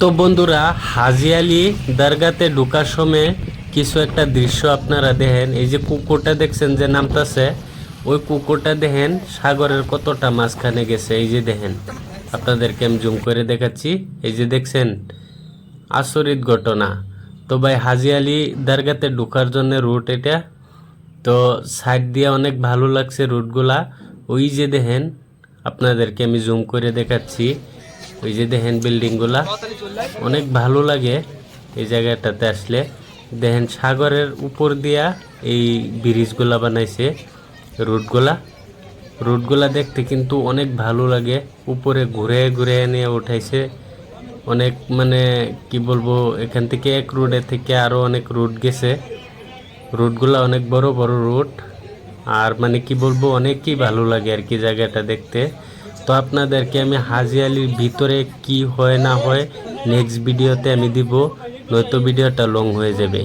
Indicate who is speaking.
Speaker 1: তো বন্ধুরা, হাজি আলী দরগাতে ঢোকার সময় কিছু একটা দৃশ্য আপনারা দেখেন। এই যে কুকুরটা দেখছেন যে নামতাছে, ওই কুকুরটা দেখেন সাগরের কতটা মাঝখানে গেছে। এই যে দেখেন, আপনাদেরকে আমি জুম করে দেখাচ্ছি। এই যে দেখছেন, আচরিত ঘটনা। তো ভাই, হাজি আলী দরগাতে ঢোকার জন্য রুট এটা। তো সাইড দিয়ে অনেক ভালো লাগছে রুটগুলা। ওই যে দেখেন, আপনাদেরকে আমি জুম করে দেখাচ্ছি। ওই যে দেখেন বিল্ডিংগুলা, অনেক ভালো লাগে এই জায়গাটাতে আসলে। দেখেন সাগরের উপর দিয়া এই ব্রিজগুলা বানাইছে। রুটগুলা রুটগুলা দেখতে কিন্তু অনেক ভালো লাগে। উপরে ঘুরে ঘুরে নিয়ে উঠাইছে। অনেক মানে কি বলবো, এখান থেকে এক রুটে থেকে আরো অনেক রুট গেছে। রুটগুলা অনেক বড় বড় রুট। আর মানে কি বলবো, অনেকই ভালো লাগে আর কি জায়গাটা দেখতে। তো আপনাদেরকে আমি হাজি আলির ভিতরে কি হয় না হয় নেক্সট ভিডিওতে আমি দিব, নয়তো ভিডিওটা লং হয়ে যাবে।